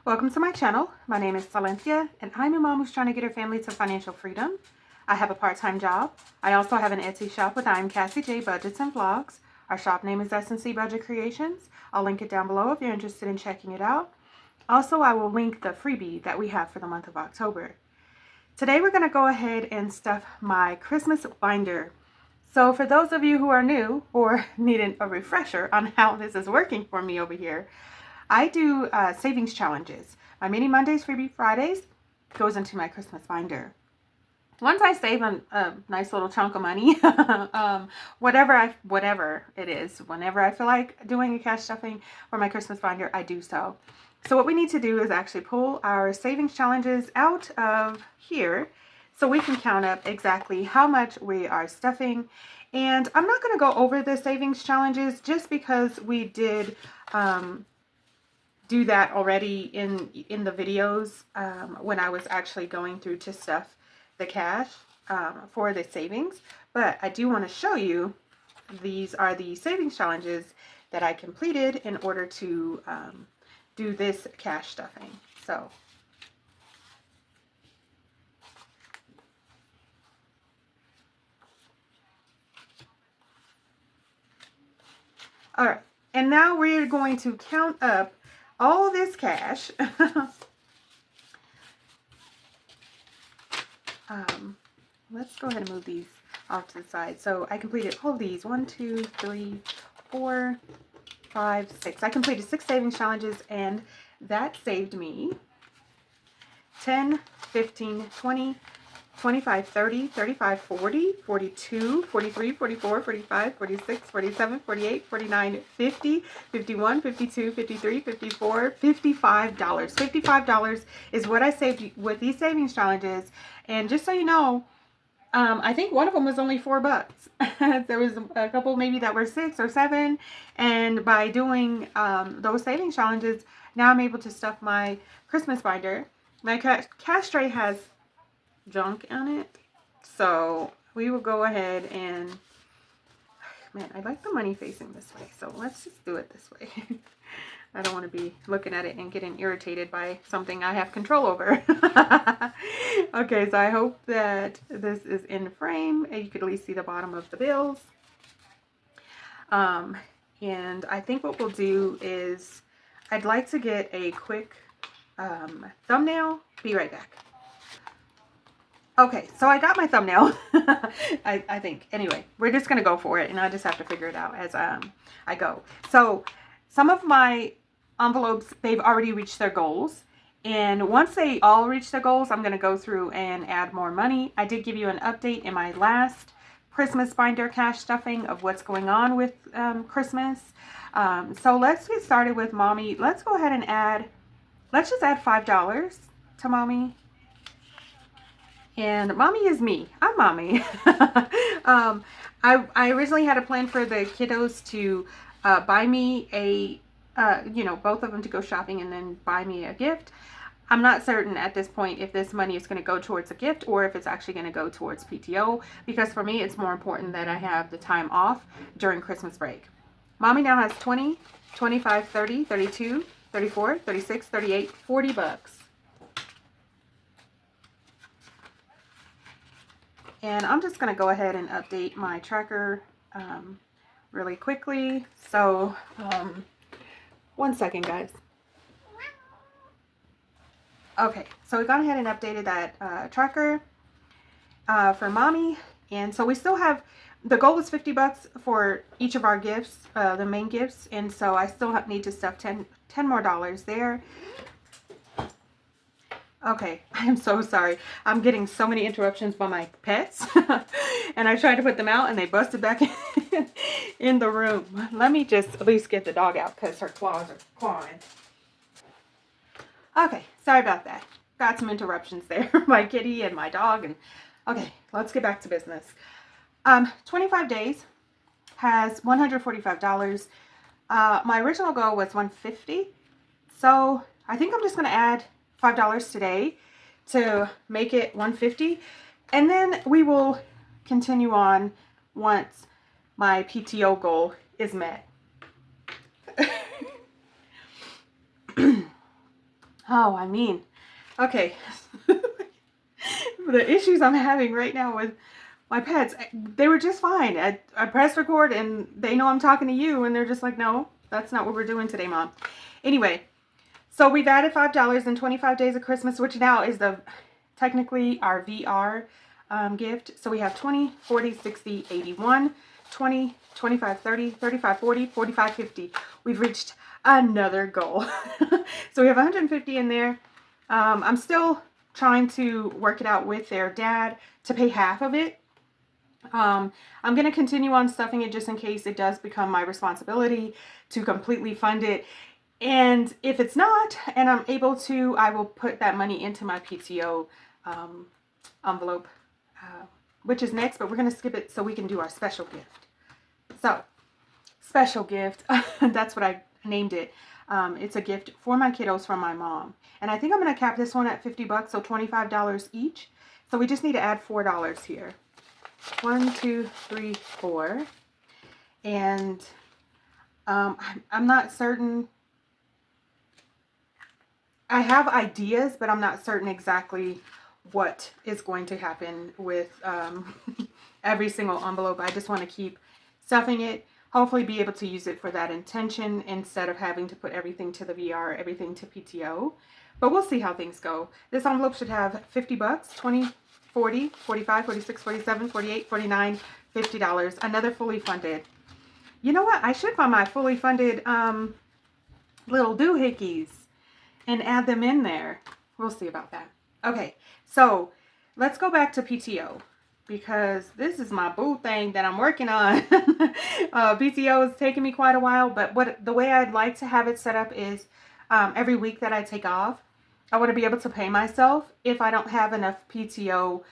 Welcome to my channel. My name is Silynthia, and I'm a mom who's trying to get her family to financial freedom. I have a part-time job. I also have an Etsy shop with I'm Cassie Budgets and Vlogs. Our shop name is S&C Budget Creations. I'll link it down below if you're interested in checking it out. Also, I will link the freebie that we have for the month of October. Today we're going to go ahead and stuff my Christmas binder. So for those of you who are new or need a refresher on how this is working for me over here, I do savings challenges. My Mini Mondays, Freebie Fridays goes into my Christmas binder. Once I save a nice little chunk of money, whatever it is, whenever I feel like doing a cash stuffing for my Christmas binder, I do so. So what we need to do is actually pull our savings challenges out of here so we can count up exactly how much we are stuffing. And I'm not going to go over the savings challenges just because we did do that already in the videos when I was actually going through to stuff the cash for the savings. But I do want to show you, these are the savings challenges that I completed in order to do this cash stuffing. So all right, and now we're going to count up all this cash. Let's go ahead and move these off to the side. So I completed all these. 1, 2, 3, 4, 5, 6. I completed 6 savings challenges, and that saved me 10, 15, 20, 25, 30, 35, 40, 42, 43, 44, 45, 46, 47, 48, 49, 50, 51, 52, 53, 54, $55. $55 is what I saved with these savings challenges. And just so you know, I think one of them was only $4. There was a couple maybe that were 6 or 7. And by doing those savings challenges, now I'm able to stuff my Christmas binder. My cash tray has junk on it, so we will go ahead and, man, I like the money facing this way, so let's just do it this way. I don't want to be looking at it and getting irritated by something I have control over. Okay, so I hope that this is in frame and you could at least see the bottom of the bills. And I think what we'll do is I'd like to get a quick thumbnail. Be right back. Okay, so I got my thumbnail. I think. Anyway, we're just going to go for it, and I just have to figure it out as I go. So some of my envelopes, they've already reached their goals. And once they all reach their goals, I'm going to go through and add more money. I did give you an update in my last Christmas binder cash stuffing of what's going on with Christmas. So let's get started with Mommy. Let's go ahead and let's just add $5 to Mommy. And Mommy is me. I'm Mommy. I originally had a plan for the kiddos to buy me a, both of them to go shopping and then buy me a gift. I'm not certain at this point if this money is going to go towards a gift or if it's actually going to go towards PTO, because for me it's more important that I have the time off during Christmas break. Mommy now has 20, 25, 30, 32, 34, 36, 38, $40. And I'm just going to go ahead and update my tracker really quickly. So, 1 second, guys. Okay, so we gone ahead and updated that tracker for Mommy. And so we still have, the goal is $50 for each of our gifts, the main gifts. And so I still need to stuff 10 more dollars there. Okay, I am so sorry. I'm getting so many interruptions by my pets. And I tried to put them out and they busted back in the room. Let me just at least get the dog out because her claws are clawing. Okay, sorry about that. Got some interruptions there. My kitty and my dog. And okay, let's get back to business. 25 days has $145. My original goal was $150. So I think I'm just going to add $5 today to make it $150, and then we will continue on once my PTO goal is met. Oh, I mean, okay. The issues I'm having right now with my pets, they were just fine. I pressed record and they know I'm talking to you and they're just like, no, that's not what we're doing today, Mom. Anyway, so we've added $5 in 25 Days of Christmas, which now is technically our VR gift. So we have 20, 40, 60, 81, 20, 25, 30, 35, 40, 45, 50. We've reached another goal. So we have 150 in there. I'm still trying to work it out with their dad to pay half of it. I'm going to continue on stuffing it just in case it does become my responsibility to completely fund it. And if it's not, and I'm able to, I will put that money into my PTO envelope, which is next, but we're going to skip it so we can do our special gift. So, special gift, that's what I named it. It's a gift for my kiddos from my mom. And I think I'm going to cap this one at $50, so $25 each. So we just need to add $4 here. 1, 2, 3, 4. And I'm not certain. I have ideas, but I'm not certain exactly what is going to happen with every single envelope. I just want to keep stuffing it. Hopefully be able to use it for that intention instead of having to put everything to the VR, everything to PTO. But we'll see how things go. This envelope should have $50, 20, 40, 45, 46, 47, 48, 49, $50. Another fully funded. You know what? I should find my fully funded little doohickeys and add them in there. We'll see about that. Okay, so let's go back to PTO because this is my boo thing that I'm working on. PTO is taking me quite a while, but the way I'd like to have it set up is every week that I take off, I want to be able to pay myself if I don't have enough PTO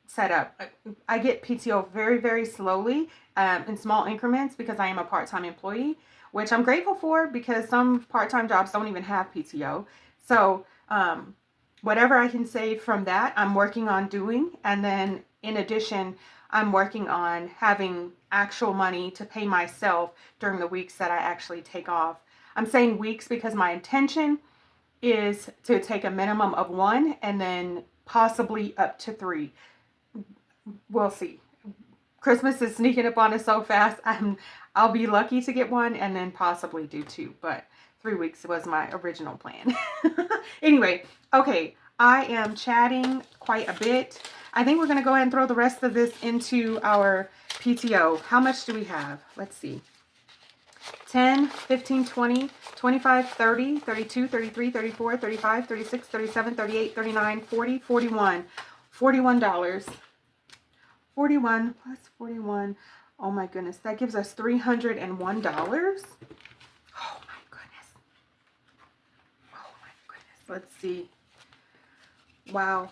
set up. I get PTO very, very slowly in small increments because I am a part-time employee, which I'm grateful for because some part-time jobs don't even have PTO. So whatever I can save from that, I'm working on doing. And then in addition, I'm working on having actual money to pay myself during the weeks that I actually take off. I'm saying weeks because my intention is to take a minimum of 1 and then possibly up to 3. We'll see. Christmas is sneaking up on us so fast. I'll be lucky to get 1 and then possibly do 2, but 3 weeks was my original plan. Anyway, okay, I am chatting quite a bit. I think we're going to go ahead and throw the rest of this into our PTO. How much do we have? Let's see. 10, 15, 20, 25, 30, 32, 33, 34, 35, 36, 37, 38, 39, 40, 41. $41. 41 plus 41. Oh my goodness. That gives us $301. Oh my goodness. Oh my goodness. Let's see. Wow.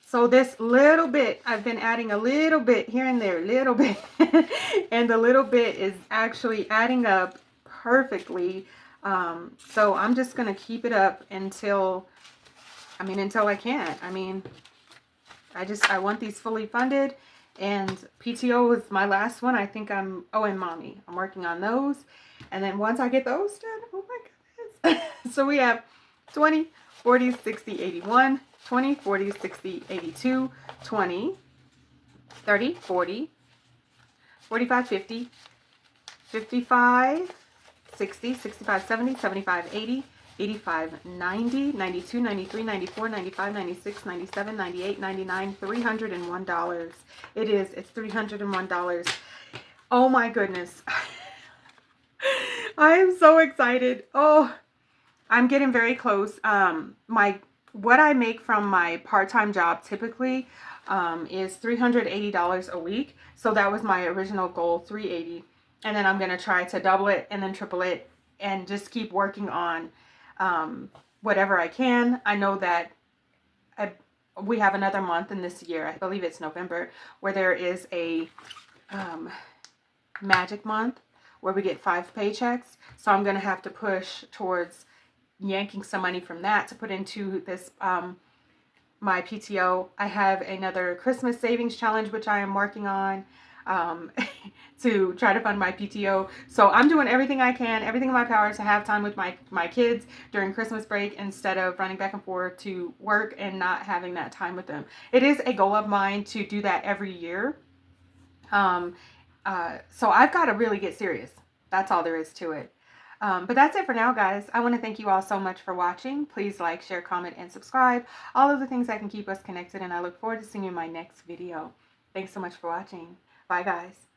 So this little bit, I've been adding a little bit here and there, little bit. And the little bit is actually adding up perfectly. So I'm just going to keep it up until I can't. I want these fully funded, and PTO is my last one. I think and mommy. I'm working on those. And then once I get those done, oh my goodness. So we have 20, 40, 60, 81, 20, 40, 60, 82, 20, 30, 40, 45, 50, 55, 60, 65, 70, 75, 80, 85, 90, 92, 93, 94, 95, 96, 97, 98, 99, $301. It's $301. Oh my goodness. I am so excited. Oh, I'm getting very close. What I make from my part-time job typically is $380 a week. So that was my original goal, $380. And then I'm going to try to double it and then triple it and just keep working on whatever I can. I know that we have another month in this year, I believe it's November, where there is a magic month where we get 5 paychecks. So I'm going to have to push towards yanking some money from that to put into this my PTO. I have another Christmas savings challenge which I am working on. to try to fund my PTO. So I'm doing everything I can, everything in my power to have time with my kids during Christmas break instead of running back and forth to work and not having that time with them. It is a goal of mine to do that every year. So I've got to really get serious. That's all there is to it. But that's it for now, guys. I want to thank you all so much for watching. Please like, share, comment, and subscribe. All of the things that can keep us connected, and I look forward to seeing you in my next video. Thanks so much for watching. Bye, guys.